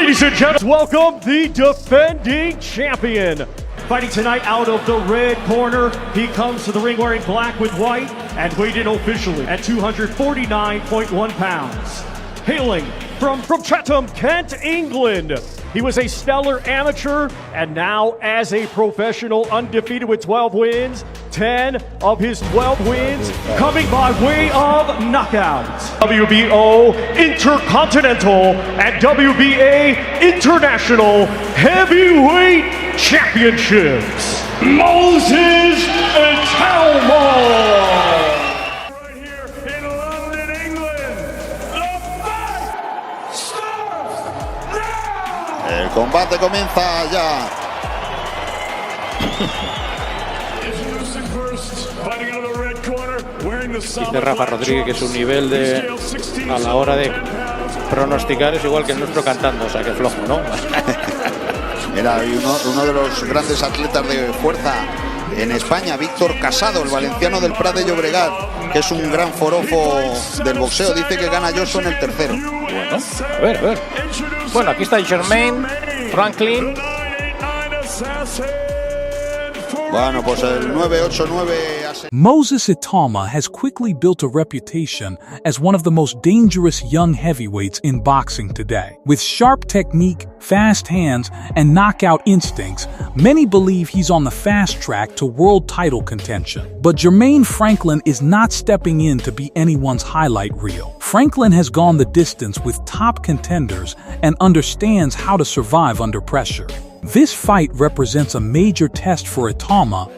Ladies and gentlemen, welcome the defending champion. Fighting tonight out of the red corner, he comes to the ring wearing black with white and weighed in officially at 249.1 pounds. Hailing from Chatham, Kent, England. He was a stellar amateur and now as a professional, undefeated with 12 wins. 10 of his 12 wins coming by way of knockout. WBO Intercontinental and WBA International Heavyweight Championships. Moses Itauma. Right here in London, England. The fight starts now. El combate comienza ya. Dice Rafa Rodríguez que su nivel a la hora de pronosticar es igual que el nuestro cantando, o sea que flojo, ¿no? Era uno de los grandes atletas de fuerza en España, Víctor Casado, el valenciano del Prat de Llobregat, que es un gran forofo del boxeo. Dice que gana Johnson el tercero. Bueno, a ver. Bueno, aquí está Jermaine Franklin. Bueno, pues el 989... Moses Itauma has quickly built a reputation as one of the most dangerous young heavyweights in boxing today. With sharp technique, fast hands, and knockout instincts, many believe he's on the fast track to world title contention. But Jermaine Franklin is not stepping in to be anyone's highlight reel. Franklin has gone the distance with top contenders and understands how to survive under pressure. This fight represents a major test for Itauma.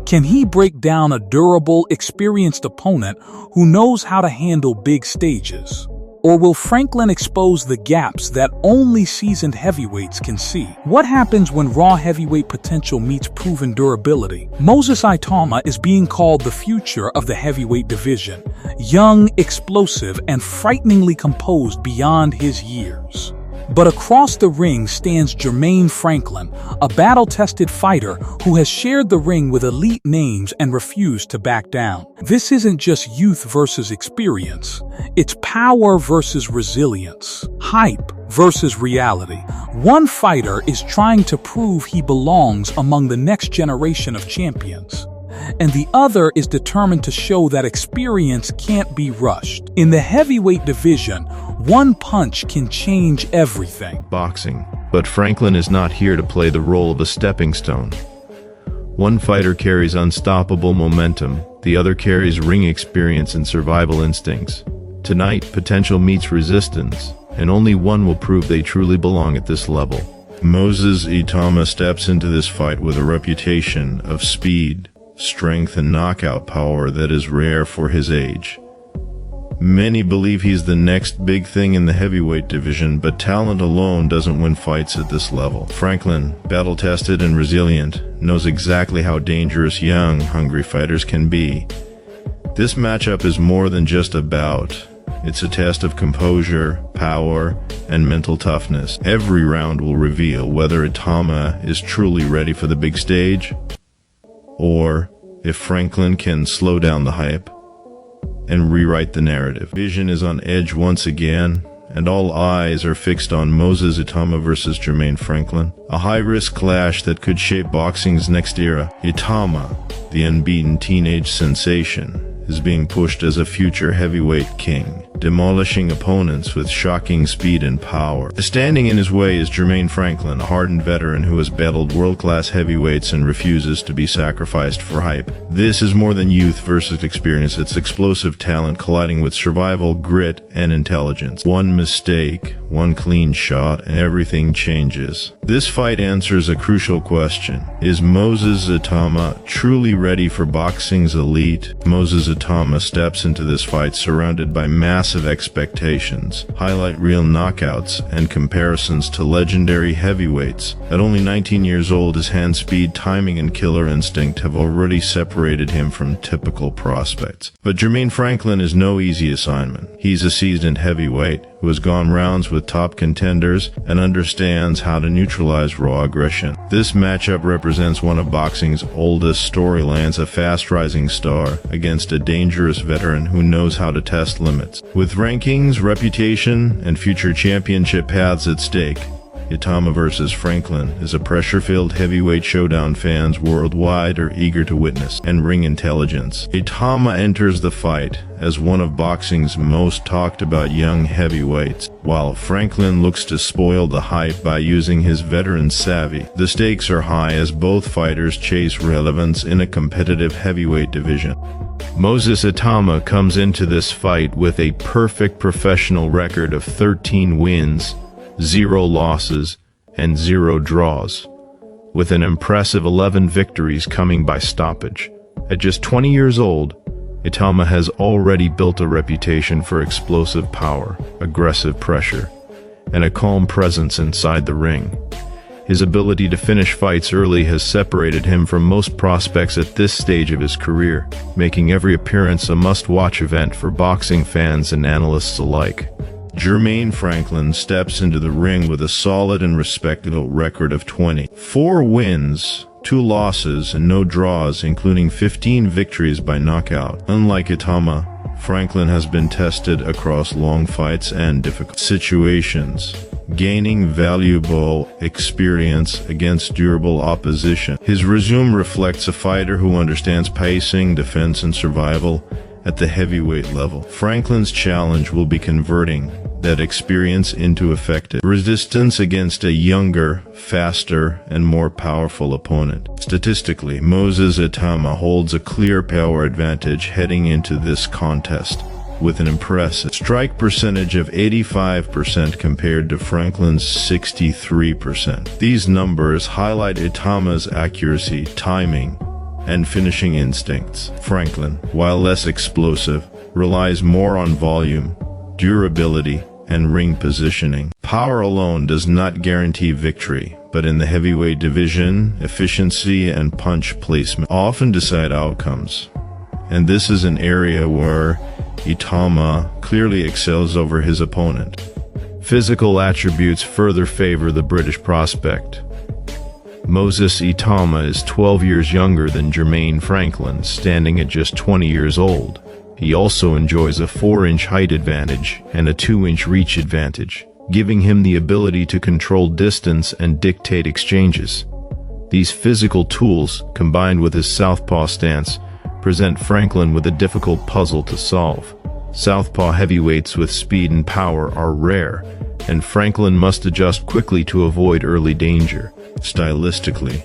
Can he break down a durable, experienced opponent who knows how to handle big stages? Or will Franklin expose the gaps that only seasoned heavyweights can see? What happens when raw heavyweight potential meets proven durability? Moses Itauma is being called the future of the heavyweight division. Young, explosive, and frighteningly composed beyond his years. But across the ring stands Jermaine Franklin, a battle-tested fighter who has shared the ring with elite names and refused to back down. This isn't just youth versus experience. It's power versus resilience, hype versus reality. One fighter is trying to prove he belongs among the next generation of champions, and the other is determined to show that experience can't be rushed. In the heavyweight division, one punch can change everything. Boxing, but Franklin is not here to play the role of a stepping stone. One fighter carries unstoppable momentum, the other carries ring experience and survival instincts. Tonight, potential meets resistance, and only one will prove they truly belong at this level. Moses Itauma steps into this fight with a reputation of speed, strength, and knockout power that is rare for his age. Many believe he's the next big thing in the heavyweight division, but talent alone doesn't win fights at this level. Franklin, battle-tested and resilient, knows exactly how dangerous young, hungry fighters can be. This matchup is more than just a bout. It's a test of composure, power, and mental toughness. Every round will reveal whether Itauma is truly ready for the big stage, or if Franklin can slow down the hype and rewrite the narrative. Vision is on edge once again, and all eyes are fixed on Moses Itauma versus Jermaine Franklin, a high-risk clash that could shape boxing's next era. Itauma, the unbeaten teenage sensation, is being pushed as a future heavyweight king, demolishing opponents with shocking speed and power. Standing in his way is Jermaine Franklin, a hardened veteran who has battled world-class heavyweights and refuses to be sacrificed for hype. This is more than youth versus experience. It's explosive talent colliding with survival, grit, and intelligence. One mistake, one clean shot, and everything changes. This fight answers a crucial question. Is Moses Itauma truly ready for boxing's elite? Moses Itauma steps into this fight surrounded by massive expectations, highlight reel knockouts, and comparisons to legendary heavyweights. At only 19 years old, his hand speed, timing, and killer instinct have already separated him from typical prospects. But Jermaine Franklin is no easy assignment. He's a seasoned heavyweight who has gone rounds with top contenders and understands how to neutralize raw aggression. This matchup represents one of boxing's oldest storylines, a fast-rising star against a dangerous veteran who knows how to test limits. With rankings, reputation, and future championship paths at stake, Itauma vs. Franklin is a pressure-filled heavyweight showdown fans worldwide are eager to witness, and ring intelligence. Itauma enters the fight as one of boxing's most talked about young heavyweights, while Franklin looks to spoil the hype by using his veteran savvy. The stakes are high as both fighters chase relevance in a competitive heavyweight division. Moses Itauma comes into this fight with a perfect professional record of 13 wins, 0 losses, and 0 draws, with an impressive 11 victories coming by stoppage. At just 20 years old, Itauma has already built a reputation for explosive power, aggressive pressure, and a calm presence inside the ring. His ability to finish fights early has separated him from most prospects at this stage of his career, making every appearance a must-watch event for boxing fans and analysts alike. Jermaine Franklin steps into the ring with a solid and respectable record of 24 wins, 2 losses, and no draws, including 15 victories by knockout. Unlike Itauma, Franklin has been tested across long fights and difficult situations, gaining valuable experience against durable opposition. His resume reflects a fighter who understands pacing, defense, and survival at the heavyweight level. Franklin's challenge will be converting that experience into effective resistance against a younger, faster, and more powerful opponent. Statistically, Moses Itauma holds a clear power advantage heading into this contest, with an impressive strike percentage of 85% compared to Franklin's 63%. These numbers highlight Itauma's accuracy, timing, and finishing instincts. Franklin, while less explosive, relies more on volume, durability, and ring positioning. Power alone does not guarantee victory, but in the heavyweight division, efficiency and punch placement often decide outcomes. And this is an area where Itauma clearly excels over his opponent. Physical attributes further favor the British prospect. Moses Itauma is 12 years younger than Jermaine Franklin, standing at just 20 years old. He also enjoys a 4-inch height advantage and a 2-inch reach advantage, giving him the ability to control distance and dictate exchanges. These physical tools, combined with his southpaw stance, present Franklin with a difficult puzzle to solve. Southpaw heavyweights with speed and power are rare, and Franklin must adjust quickly to avoid early danger. Stylistically,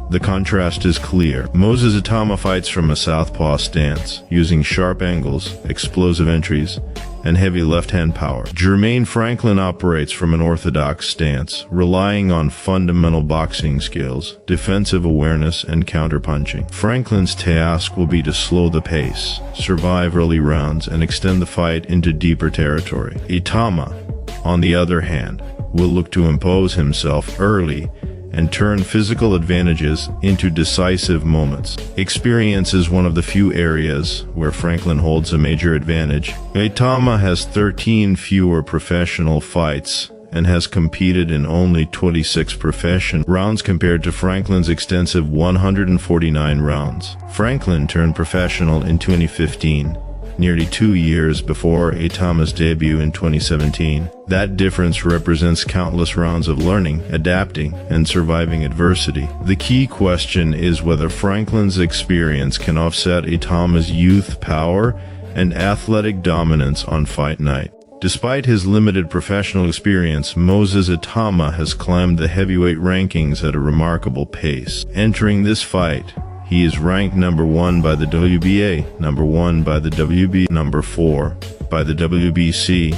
the contrast is clear. Moses Itauma fights from a southpaw stance, using sharp angles, explosive entries, and heavy left-hand power. Jermaine Franklin operates from an orthodox stance, relying on fundamental boxing skills, defensive awareness, and counterpunching. Franklin's task will be to slow the pace, survive early rounds, and extend the fight into deeper territory. Itauma, on the other hand, will look to impose himself early and turn physical advantages into decisive moments. Experience is one of the few areas where Franklin holds a major advantage. Itauma has 13 fewer professional fights and has competed in only 26 professional rounds compared to Franklin's extensive 149 rounds. Franklin turned professional in 2015, nearly 2 years before Itauma's debut in 2017. That difference represents countless rounds of learning, adapting, and surviving adversity. The key question is whether Franklin's experience can offset Itauma's youth, power, and athletic dominance on fight night. Despite his limited professional experience, Moses Itauma has climbed the heavyweight rankings at a remarkable pace. Entering this fight, he is ranked number 1 by the WBA, number 1 by the WB, number 4 by the WBC,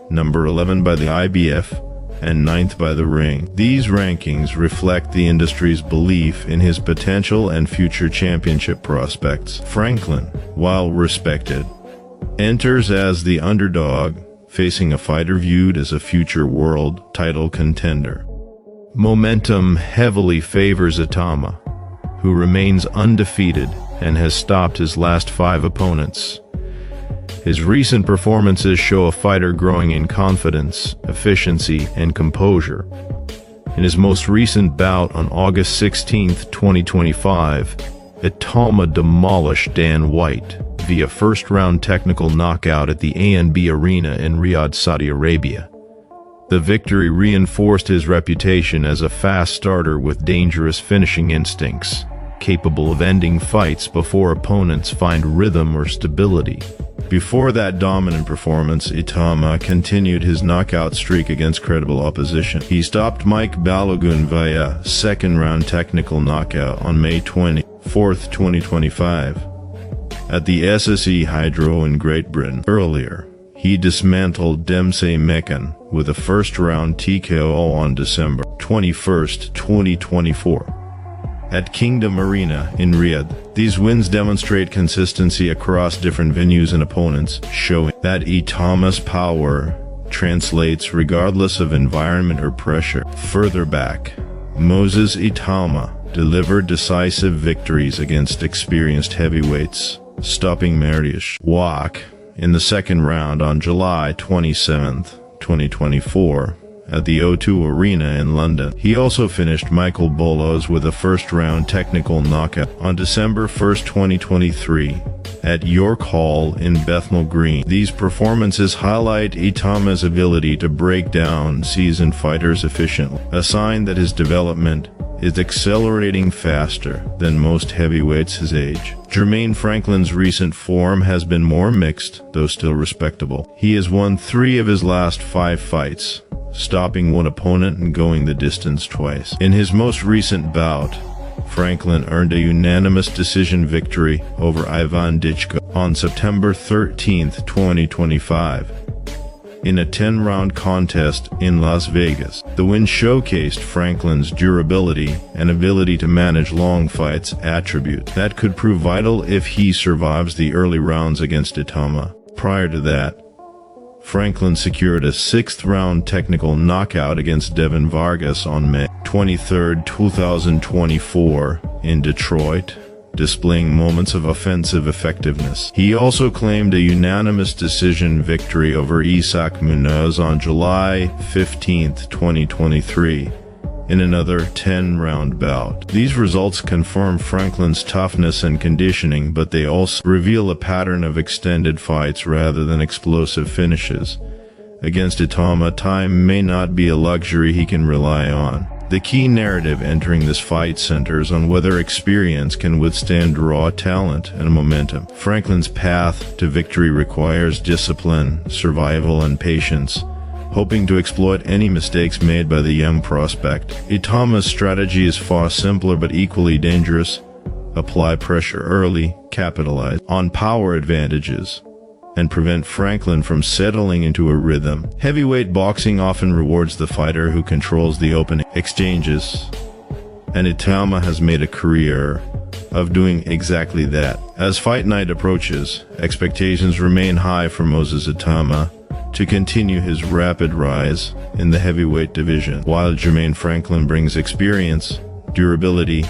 number 11 by the IBF, and 9th by the Ring. These rankings reflect the industry's belief in his potential and future championship prospects. Franklin, while respected, enters as the underdog, facing a fighter viewed as a future world title contender. Momentum heavily favors Itauma, who remains undefeated and has stopped his last 5 opponents. His recent performances show a fighter growing in confidence, efficiency, and composure. In his most recent bout on August 16, 2025, Itauma demolished Dan White via first-round technical knockout at the ANB Arena in Riyadh, Saudi Arabia. The victory reinforced his reputation as a fast starter with dangerous finishing instincts, capable of ending fights before opponents find rhythm or stability. Before that dominant performance, Itauma continued his knockout streak against credible opposition. He stopped Mike Balogun via second-round technical knockout on May 24, 2025, at the SSE Hydro in Great Britain. Earlier, he dismantled Demsey Mekan with a first-round TKO on December 21, 2024. At Kingdom Arena in Riyadh. These wins demonstrate consistency across different venues and opponents, showing that Itauma's power translates regardless of environment or pressure. Further back, Moses Itauma delivered decisive victories against experienced heavyweights, stopping Mariusz Wach in the second round on July 27, 2024. At the O2 Arena in London. He also finished Michael Bolos with a first-round technical knockout on December 1, 2023, at York Hall in Bethnal Green. These performances highlight Itauma's ability to break down seasoned fighters efficiently, a sign that his development is accelerating faster than most heavyweights his age. Jermaine Franklin's recent form has been more mixed, though still respectable. He has won 3 of his last 5 fights, stopping one opponent and going the distance twice. In his most recent bout, Franklin earned a unanimous decision victory over Ivan Dichko on September 13, 2025, in a 10-round contest in Las Vegas. The win showcased Franklin's durability and ability to manage long fights, attribute that could prove vital if he survives the early rounds against Itauma. Prior to that, Franklin secured a 6th-round technical knockout against Devin Vargas on May 23, 2024, in Detroit, displaying moments of offensive effectiveness. He also claimed a unanimous decision victory over Isaac Munoz on July 15, 2023, in another 10-round bout. These results confirm Franklin's toughness and conditioning, but they also reveal a pattern of extended fights rather than explosive finishes. Against Itauma, time may not be a luxury he can rely on. The key narrative entering this fight centers on whether experience can withstand raw talent and momentum. Franklin's path to victory requires discipline, survival, and patience, hoping to exploit any mistakes made by the young prospect. Itauma's strategy is far simpler but equally dangerous. Apply pressure early, capitalize on power advantages, and prevent Franklin from settling into a rhythm. Heavyweight boxing often rewards the fighter who controls the opening exchanges, and Itauma has made a career of doing exactly that. As fight night approaches, expectations remain high for Moses Itauma to continue his rapid rise in the heavyweight division, while Jermaine Franklin brings experience, durability,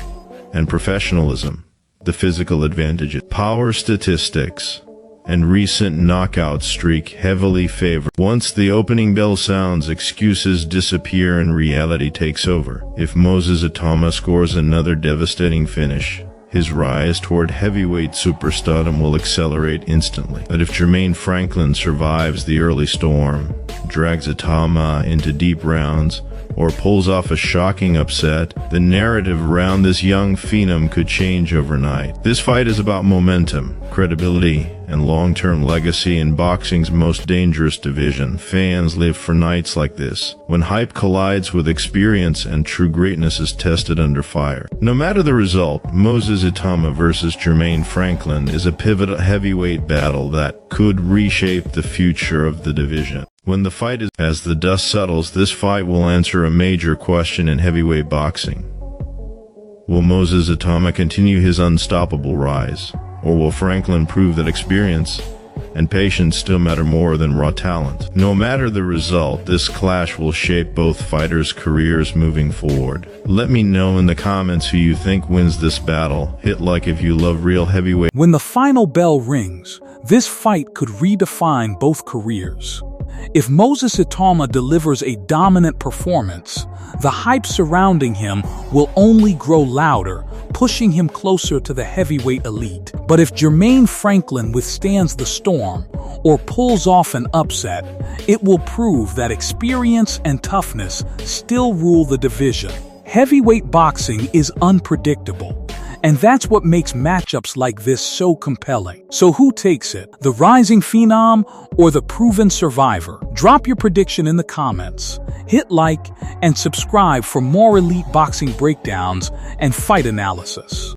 and professionalism. The physical advantages, power statistics, and recent knockout streak heavily favor. Once the opening bell sounds, excuses disappear and reality takes over. If Moses Itauma scores another devastating finish, his rise toward heavyweight superstardom will accelerate instantly. But if Jermaine Franklin survives the early storm, drags Itauma into deep rounds, or pulls off a shocking upset, the narrative around this young phenom could change overnight. This fight is about momentum, credibility, and long-term legacy in boxing's most dangerous division. Fans live for nights like this, when hype collides with experience and true greatness is tested under fire. No matter the result, Moses Itauma versus Jermaine Franklin is a pivotal heavyweight battle that could reshape the future of the division. When the fight is, as the dust settles, this fight will answer a major question in heavyweight boxing. Will Moses Itauma continue his unstoppable rise, or will Franklin prove that experience and patience still matter more than raw talent? No matter the result, this clash will shape both fighters' careers moving forward. Let me know in the comments who you think wins this battle. Hit like if you love real heavyweight. When the final bell rings, this fight could redefine both careers. If Moses Itauma delivers a dominant performance, the hype surrounding him will only grow louder, pushing him closer to the heavyweight elite. But if Jermaine Franklin withstands the storm or pulls off an upset, it will prove that experience and toughness still rule the division. Heavyweight boxing is unpredictable, and that's what makes matchups like this so compelling. So who takes it? The rising phenom or the proven survivor? Drop your prediction in the comments. Hit like and subscribe for more elite boxing breakdowns and fight analysis.